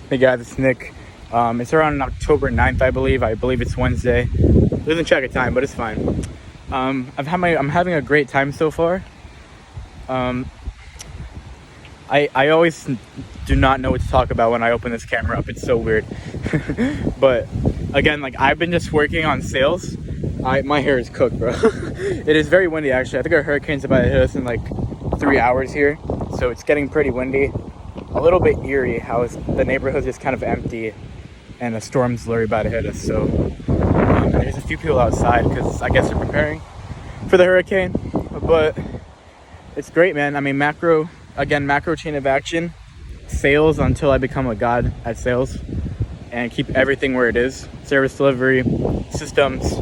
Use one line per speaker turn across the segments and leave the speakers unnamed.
Hey guys, it's Nick. It's around October 9th, I believe. I believe it's Wednesday. Losing track of time, but it's fine. I'm having a great time so far. I always do not know what to talk about when I open this camera up. It's so weird. But again, like, I've been just working on sales. My hair is cooked, bro. It is very windy, actually. I think our hurricane's about to hit us in like 3 hours here, so it's getting pretty windy. A little bit eerie how the neighborhood's just kind of empty and a storm's literally about to hit us. So there's a few people outside because I guess they're preparing for the hurricane. But it's great, man. I mean, macro chain of action, sales until I become a god at sales, and keep everything where it is. Service delivery, systems,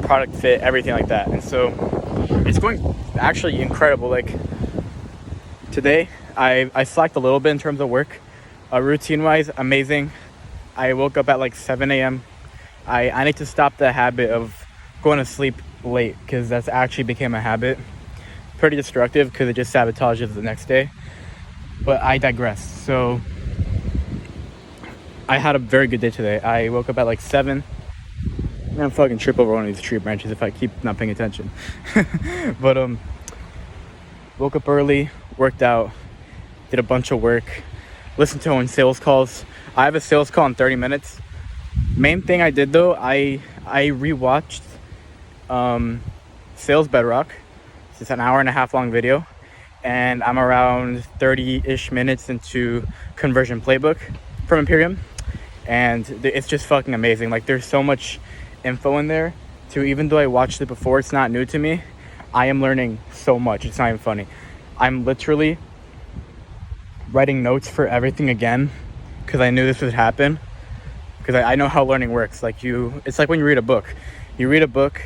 product fit, everything like that. And so it's going actually incredible. Like, today I slacked a little bit in terms of work. Routine wise, amazing. I woke up at like 7 a.m. I need to stop the habit of going to sleep late, because that's actually became a habit. Pretty destructive because it just sabotages the next day. But I digress. So I had a very good day today. I woke up at like 7. I'm gonna fucking trip over one of these tree branches if I keep not paying attention. But woke up early, worked out, did a bunch of work, listened to my sales calls. I have a sales call in 30 minutes. Main thing I did though, I rewatched Sales Bedrock. It's an hour and a half long video, and I'm around 30-ish minutes into Conversion Playbook from Imperium, and it's just fucking amazing. Like, there's so much info in there too. Even though I watched it before, it's not new to me. I am learning so much. It's not even funny. I'm literally writing notes for everything again because I knew this would happen, because I know how learning works. Like, it's like when you read a book. You read a book,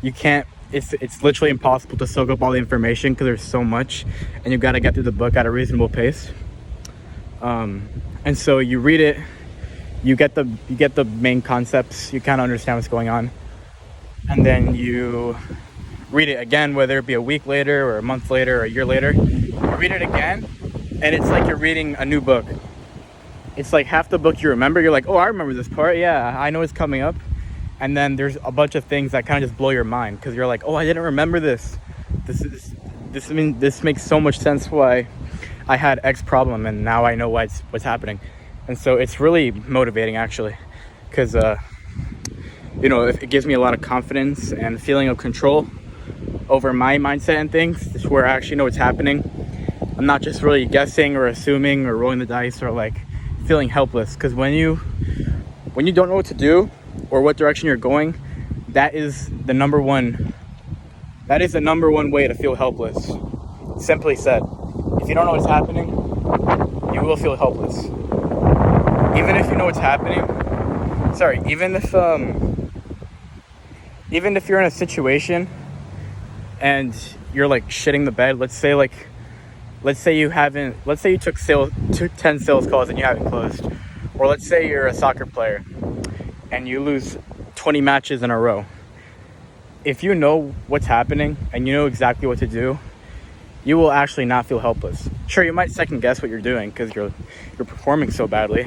you can't, it's literally impossible to soak up all the information because there's so much, and you've got to get through the book at a reasonable pace. And so you read it, you get the main concepts, you kind of understand what's going on, and then you read it again, whether it be a week later or a month later or a year later. You read it again, and it's like you're reading a new book. It's like half the book you remember, you're like, oh, I remember this part, yeah, I know it's coming up. And then there's a bunch of things that kind of just blow your mind, because you're like, oh, I didn't remember this. This makes so much sense why I had X problem, and now I know what's happening. And so it's really motivating, actually, because it gives me a lot of confidence and feeling of control over my mindset and things, where I actually know what's happening. I'm not just really guessing or assuming or rolling the dice or like feeling helpless, because when you don't know what to do or what direction you're going, that is the number one way to feel helpless. Simply said, if you don't know what's happening, you will feel helpless. Even if you know what's happening, even if you're in a situation and you're like shitting the bed, let's say you took 10 sales calls and you haven't closed, or let's say you're a soccer player and you lose 20 matches in a row. If you know what's happening and you know exactly what to do, you will actually not feel helpless. Sure, you might second guess what you're doing because you're performing so badly,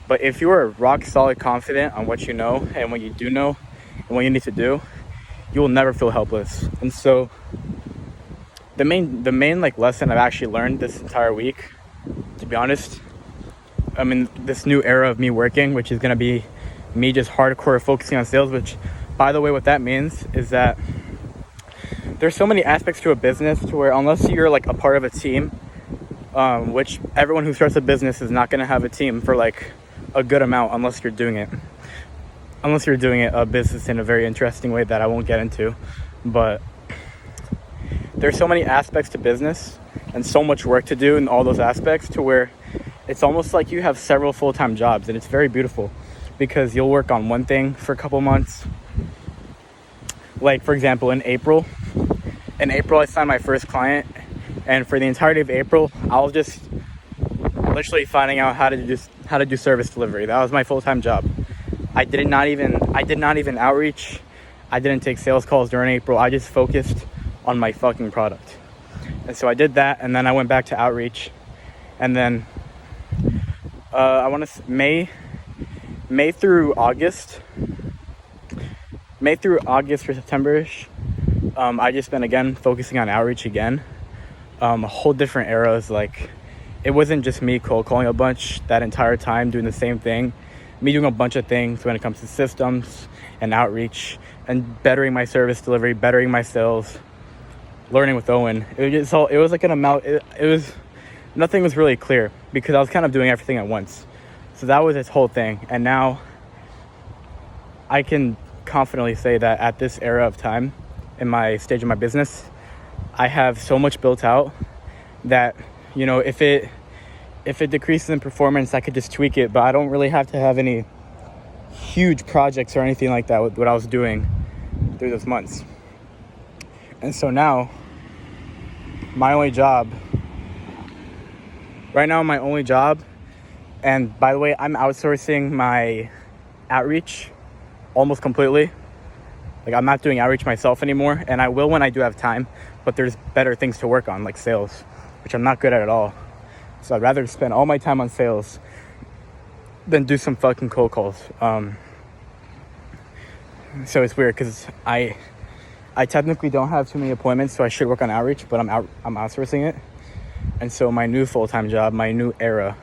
but if you are rock solid confident on what you know and what you do know and what you need to do, you will never feel helpless. And so the main like lesson I've actually learned this entire week, to be honest, I mean, this new era of me working, which is going to be me just hardcore focusing on sales, which, by the way, what that means is that there's so many aspects to a business to where, unless you're like a part of a team, which everyone who starts a business is not going to have a team for like a good amount unless you're doing it a business in a very interesting way that I won't get into. But there's so many aspects to business and so much work to do in all those aspects to where it's almost like you have several full-time jobs, and it's very beautiful because you'll work on one thing for a couple months. Like, for example, in April I signed my first client, and for the entirety of April I was just literally finding out how to do service delivery. That was my full-time job. I did not even outreach. I didn't take sales calls during April. I just focused on my fucking product. And so I did that, and then I went back to outreach, and then I want to May through August. May through August or September-ish. I just been again focusing on outreach again. A whole different eras. Like, it wasn't just me cold calling a bunch that entire time doing the same thing. Me doing a bunch of things when it comes to systems and outreach and bettering my service delivery, bettering my sales, learning with Owen. It was like an amount. It was nothing was really clear because I was kind of doing everything at once. So that was his whole thing. And now I can confidently say that at this era of time in my stage of my business, I have so much built out that, you know, if it decreases in performance, I could just tweak it, but I don't really have to have any huge projects or anything like that with what I was doing through those months. And so now my only job, and by the way, I'm outsourcing my outreach almost completely. Like, I'm not doing outreach myself anymore, and I will when I do have time, but there's better things to work on, like sales, which I'm not good at all. So I'd rather spend all my time on sales than do some fucking cold calls. So it's weird because I technically don't have too many appointments, so I should work on outreach, but I'm outsourcing it. And so my new full-time job, my new era,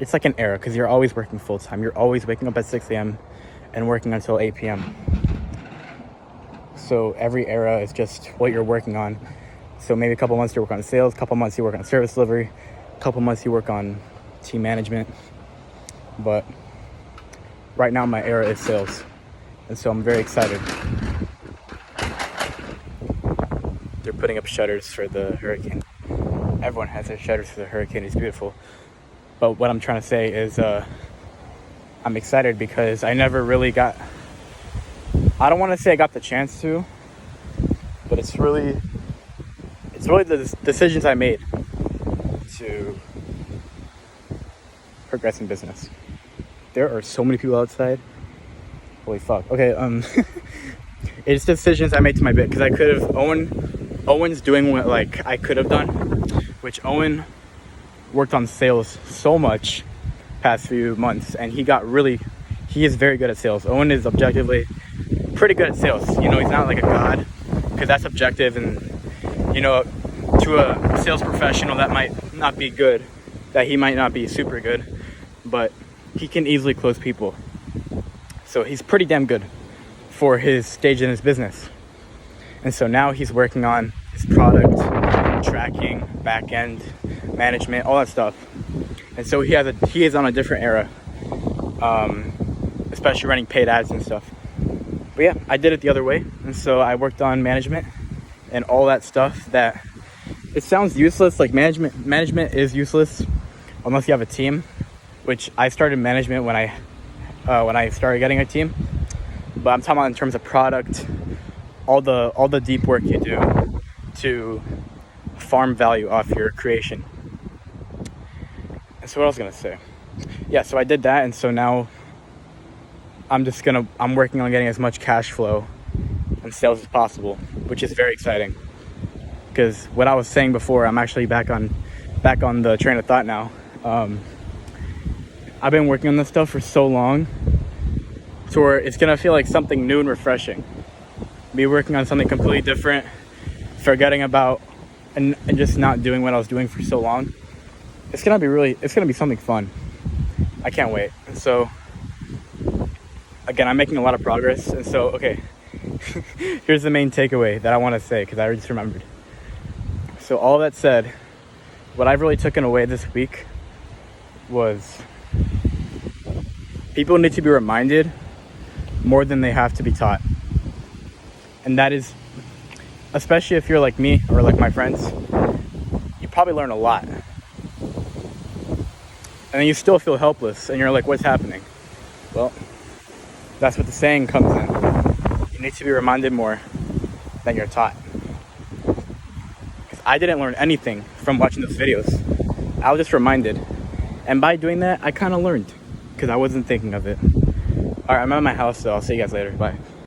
it's like an era because you're always working full-time. You're always waking up at 6 a.m. and working until 8 p.m. So every era is just what you're working on. So maybe a couple months you work on sales, a couple months you work on service delivery, a couple months you work on team management. But right now my era is sales. And so I'm very excited. They're putting up shutters for the hurricane. Everyone has their shutters for the hurricane. It's beautiful. But what I'm trying to say is I'm excited because I never really got... I don't want to say I got the chance to, but it's really the decisions I made to progress in business. There are so many people outside. Holy fuck. Okay, it's decisions I made to my bit because I could have Owen's doing what like I could have done, which Owen worked on sales so much past few months, and he is very good at sales. Owen is objectively pretty good at sales. You know, he's not like a god because that's objective, and you know, to a sales professional that might not be good, that he might not be super good, but he can easily close people. So he's pretty damn good for his stage in his business. And so now he's working on his product, tracking, back end management, all that stuff. And so he is on a different era, especially running paid ads and stuff. But yeah, I did it the other way. And so I worked on management and all that stuff that it sounds useless. Like management is useless unless you have a team, which I started management when I started getting a team. But I'm talking about in terms of product, all the deep work you do to farm value off your creation. And so what I was gonna say, yeah, so I did that, and so now I'm working on getting as much cash flow and sales as possible, which is very exciting. Because what I was saying before, I'm actually back on the train of thought now. I've been working on this stuff for so long, to where it's gonna feel like something new and refreshing. Me working on something completely different, forgetting about and just not doing what I was doing for so long. It's gonna be something fun. I can't wait. And so again, I'm making a lot of progress. And so, okay, here's the main takeaway that I want to say, because I just remembered. So all that said, what I've really taken away this week was people need to be reminded more than they have to be taught. And that is, especially if you're like me or like my friends, you probably learn a lot. And then you still feel helpless and you're like, what's happening? Well, that's what the saying comes in. You need to be reminded more than you're taught. Because I didn't learn anything from watching those videos. I was just reminded. And by doing that, I kind of learned because I wasn't thinking of it. All right, I'm at my house, so I'll see you guys later. Bye.